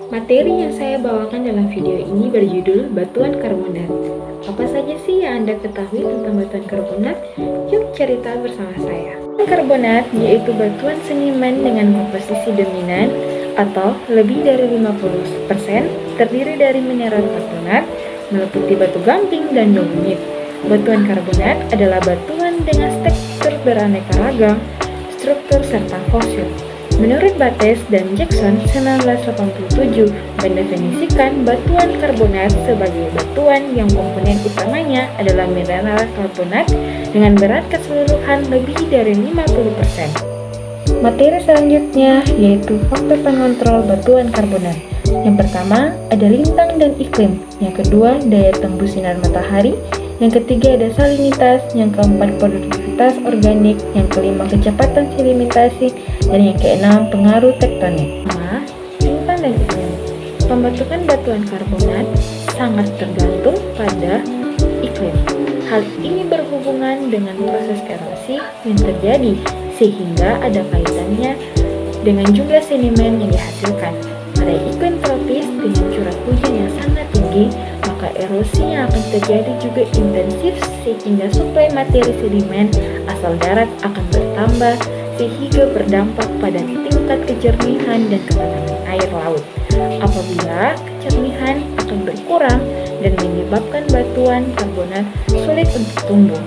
Materi yang saya bawakan dalam video ini berjudul batuan karbonat. Apa saja sih yang Anda ketahui tentang batuan karbonat? Yuk cerita bersama saya. Karbonat yaitu batuan sedimen dengan komposisi dominan atau lebih dari 50% terdiri dari mineral karbonat meliputi batu gamping dan dolomit. Batuan karbonat adalah batuan dengan tekstur beraneka ragam, struktur serta fosil. Menurut Bates dan Jackson 1987 mendefinisikan batuan karbonat sebagai batuan yang komponen utamanya adalah mineral karbonat dengan berat keseluruhan lebih dari 50%. Materi selanjutnya yaitu faktor pengontrol batuan karbonat. Yang pertama ada lintang dan iklim, yang kedua daya tembus sinar matahari, yang ketiga ada salinitas, yang keempat produktivitas organik, yang kelima kecepatan sedimentasi, dan yang keenam pengaruh tektonik. Lintang dan iklim. Pembentukan batuan karbonat sangat tergantung pada iklim. Hal ini berhubungan dengan proses erosi yang terjadi, sehingga ada kaitannya dengan jumlah sedimen yang dihasilkan. Pada iklim tropis dengan curah hujan yang sangat tinggi, maka erosi yang akan terjadi juga intensif sehingga suplai materi sedimen asal darat akan bertambah sehingga berdampak pada tingkat kejernihan dan ketenangan air laut. Apabila kejernihan akan berkurang dan menyebabkan batuan karbonat sulit untuk tumbuh.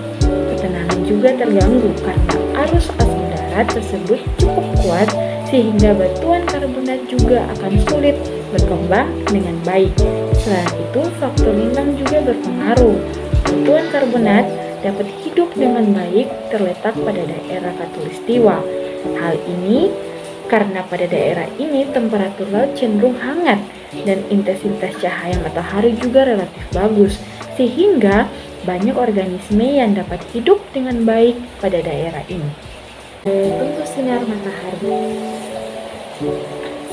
Ketenangan juga terganggu karena arus asal darat tersebut cukup kuat sehingga batuan karbonat juga akan sulit berkembang dengan baik. Selain itu, faktor lintang juga berpengaruh. Batuan karbonat dapat hidup dengan baik terletak pada daerah khatulistiwa. Hal ini karena pada daerah ini temperatur laut cenderung hangat dan intensitas cahaya matahari juga relatif bagus, sehingga banyak organisme yang dapat hidup dengan baik pada daerah ini. Tentu sinar matahari.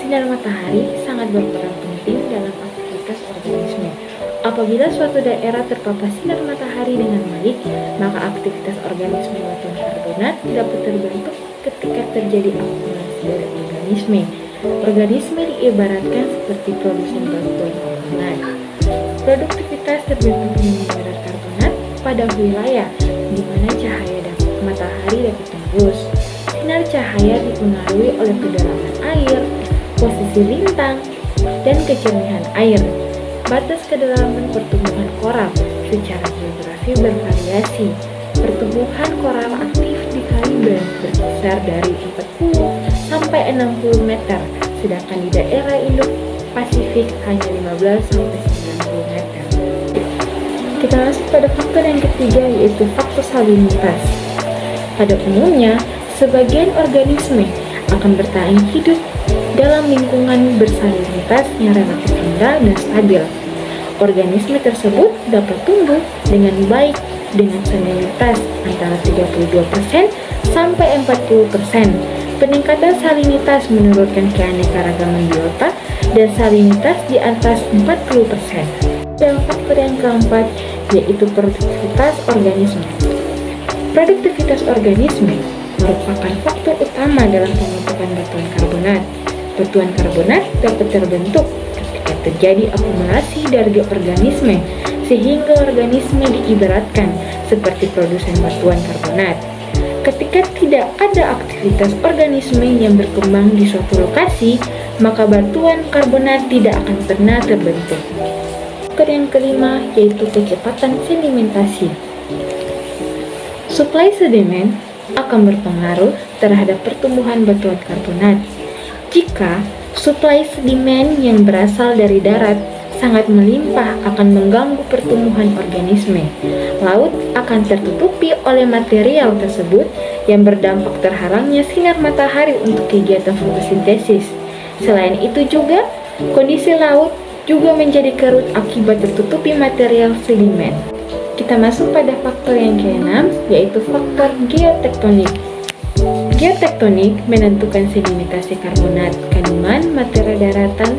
Sinar matahari sangat berperan penting dalam aktivitas organisme. Apabila suatu daerah terpapar sinar matahari dengan baik, maka aktivitas organisme batuan karbonat dapat terbentuk ketika terjadi akumulasi dari organisme. Organisme diibaratkan seperti produsen batuan karbonat. Produktivitas terbentuknya mineral karbonat pada wilayah di mana cahaya matahari dapat tembus. Sinar cahaya dipengaruhi oleh kedalaman air, posisi lintang, dan kejernihan air. Batas kedalaman pertumbuhan koral secara geografi bervariasi. Pertumbuhan koral aktif di Kariben berkisar dari 40 sampai 60 meter, sedangkan di daerah Indo-Pasifik hanya 15 sampai 90 meter. Kita masuk pada faktor yang ketiga yaitu faktor salinitas. Pada umumnya, sebagian organisme akan bertahan hidup dalam lingkungan bersalinitas yang relatif rendah dan stabil. Organisme tersebut dapat tumbuh dengan baik dengan salinitas antara 32% sampai 40%. Peningkatan salinitas menurunkan keanekaragaman biota dan salinitas di atas 40%. Dan faktor yang keempat yaitu produktivitas organisme. Produktivitas organisme merupakan faktor utama dalam pembentukan batuan karbonat. Batuan karbonat dapat terbentuk ketika terjadi akumulasi dari organisme, sehingga organisme diibaratkan seperti produsen batuan karbonat. Ketika tidak ada aktivitas organisme yang berkembang di suatu lokasi, maka batuan karbonat tidak akan pernah terbentuk. Faktor yang kelima yaitu kecepatan sedimentasi. Suplai sedimen akan berpengaruh terhadap pertumbuhan batuan karbonat. Jika suplai sedimen yang berasal dari darat sangat melimpah akan mengganggu pertumbuhan organisme. Laut akan tertutupi oleh material tersebut yang berdampak terhalangnya sinar matahari untuk kegiatan fotosintesis. Selain itu juga, kondisi laut juga menjadi kerut akibat tertutupi material sedimen. Kita masuk pada faktor yang keenam, yaitu faktor geotektonik. Geotektonik menentukan sedimentasi karbonat, kandungan, material daratan,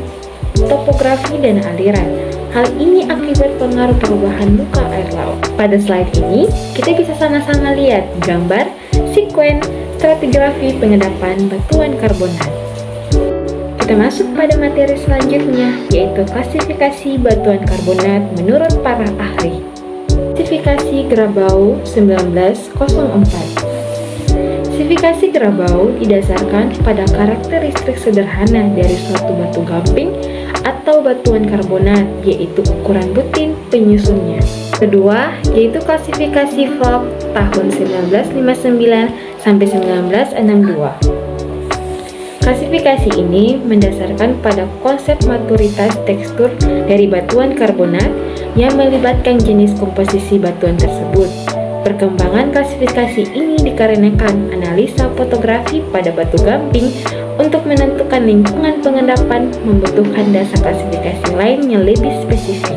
topografi, dan aliran. Hal ini akibat pengaruh perubahan muka air laut. Pada slide ini, kita bisa sama-sama lihat gambar sekuen stratigrafi pengendapan batuan karbonat. Kita masuk pada materi selanjutnya, yaitu klasifikasi batuan karbonat menurut para ahli. Klasifikasi Grabau 1904. Klasifikasi Grabau didasarkan pada karakteristik sederhana dari suatu batu gamping atau batuan karbonat, yaitu ukuran butir penyusunnya. Kedua, yaitu klasifikasi Vogt tahun 1959 sampai 1962. Klasifikasi ini mendasarkan pada konsep maturitas tekstur dari batuan karbonat yang melibatkan jenis komposisi batuan tersebut. Perkembangan klasifikasi ini dikarenakan analisa fotografi pada batu gamping untuk menentukan lingkungan pengendapan membutuhkan dasar klasifikasi lain yang lebih spesifik.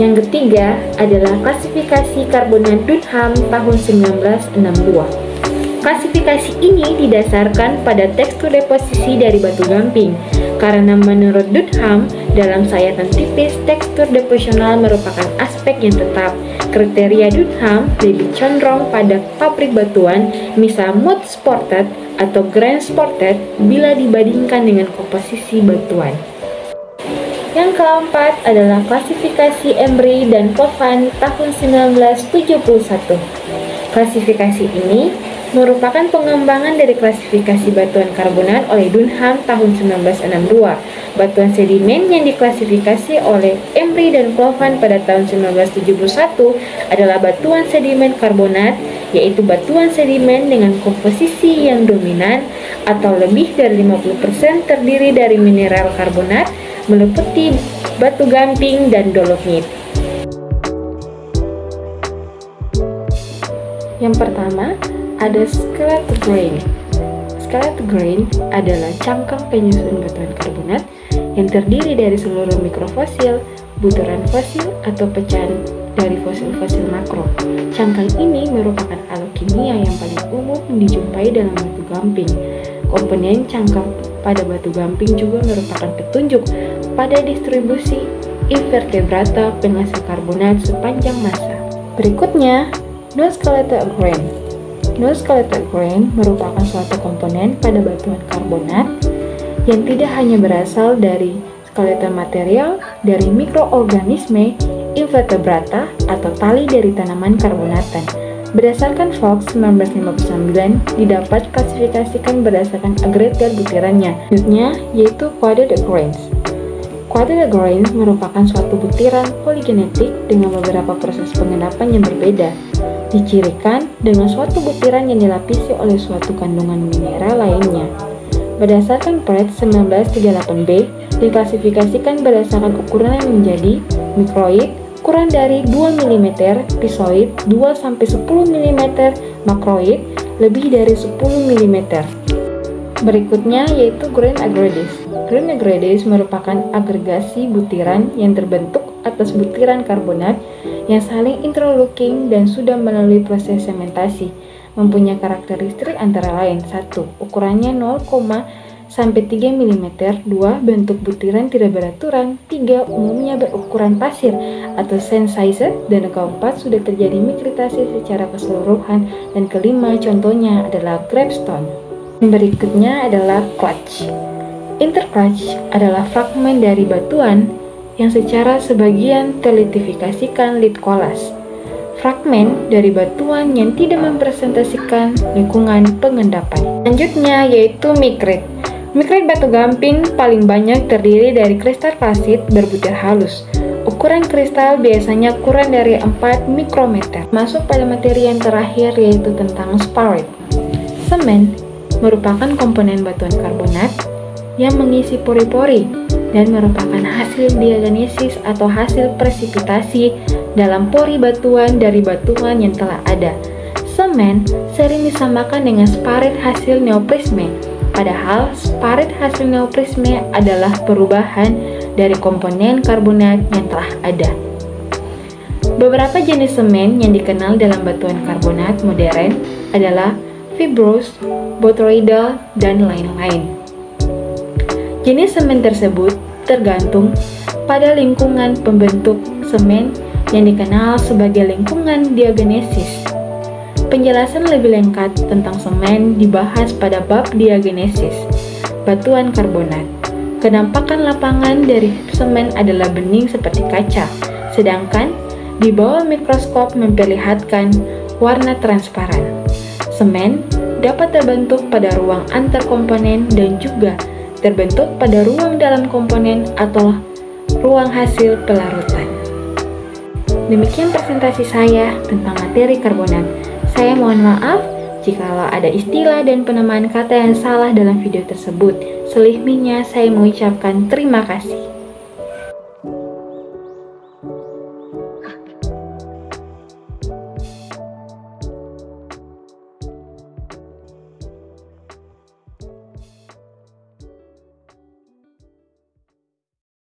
Yang ketiga adalah klasifikasi karbonat Dunham tahun 1962. Klasifikasi ini didasarkan pada tekstur deposisi dari batu gamping, karena menurut Dunham, dalam sayatan tipis, tekstur deposisional merupakan aspek yang tetap. Kriteria Dunham lebih condong pada pabrik batuan, misal mud sported atau grain sported, bila dibandingkan dengan komposisi batuan. Yang keempat adalah klasifikasi Embry dan Kovan tahun 1971. Klasifikasi ini merupakan pengembangan dari klasifikasi batuan karbonat oleh Dunham tahun 1962. Batuan sedimen yang diklasifikasi oleh Embry dan Kovan pada tahun 1971 adalah batuan sedimen karbonat, yaitu batuan sedimen dengan komposisi yang dominan atau lebih dari 50% terdiri dari mineral karbonat, meliputi batu gamping dan dolomit. Yang pertama, ada skeletal grain. Skeletal grain adalah cangkang penyusun batuan karbonat yang terdiri dari seluruh mikrofosil, butiran fosil, atau pecahan dari fosil-fosil makro. Cangkang ini merupakan alat kimia yang paling umum dijumpai dalam batu gamping. Komponen cangkang pada batu gamping juga merupakan petunjuk pada distribusi invertebrata penghasil karbonat sepanjang masa. Berikutnya, non-skeletal grain. Non-skeletal grain merupakan suatu komponen pada batuan karbonat yang tidak hanya berasal dari skeletal material dari mikroorganisme, invertebrata, atau tali dari tanaman karbonatan. Berdasarkan Vogt 1959, didapat klasifikasikan berdasarkan agregat butirannya, yaitu quadratic grains. Quadratic grains merupakan suatu butiran poligenetik dengan beberapa proses pengendapan yang berbeda. Dicirikan dengan suatu butiran yang dilapisi oleh suatu kandungan mineral lainnya. Berdasarkan Pratt 1938b, diklasifikasikan berdasarkan ukuran yang menjadi mikroid, ukuran dari 2 mm, pisoid 2-10 mm, makroid lebih dari 10 mm. Berikutnya yaitu grain aggregates. Grain aggregates merupakan agregasi butiran yang terbentuk atas butiran karbonat yang saling interlocking dan sudah melalui proses sementasi. Mempunyai karakteristik antara lain: 1. Ukurannya 0, sampai 3 mm. 2. Bentuk butiran tidak beraturan. 3. Umumnya berukuran pasir atau sand-sized. Dan keempat, sudah terjadi mikritasi secara keseluruhan. Dan kelima, contohnya adalah grapestone. Berikutnya adalah clutch. Interclutch adalah fragmen dari batuan yang secara sebagian terlitifikasikan lithocolas. Fragmen dari batuan yang tidak mempresentasikan lingkungan pengendapan. Selanjutnya yaitu mikrit. Mikrit batu gamping paling banyak terdiri dari kristal kalsit berbutir halus. Ukuran kristal biasanya kurang dari 4 mikrometer. Masuk pada materi yang terakhir yaitu tentang sparite. Semen merupakan komponen batuan karbonat yang mengisi pori-pori dan merupakan hasil diagenesis atau hasil presipitasi dalam pori batuan dari batuan yang telah ada. Semen sering disamakan dengan sparit hasil neoprisme, padahal sparit hasil neoprisme adalah perubahan dari komponen karbonat yang telah ada. Beberapa jenis semen yang dikenal dalam batuan karbonat modern adalah fibrous, botryoidal, dan lain-lain. Jenis semen tersebut tergantung pada lingkungan pembentuk semen yang dikenal sebagai lingkungan diagenesis. Penjelasan lebih lengkap tentang semen dibahas pada bab diagenesis. batuan karbonat. Kenampakan lapangan dari semen adalah bening seperti kaca, sedangkan di bawah mikroskop memperlihatkan warna transparan. Semen dapat terbentuk pada ruang antar komponen dan juga terbentuk pada ruang dalam komponen atau ruang hasil pelarutan. Demikian presentasi saya tentang materi karbonat. Saya mohon maaf jikalau ada istilah dan penamaan kata yang salah dalam video tersebut. Selebihnya saya mengucapkan terima kasih.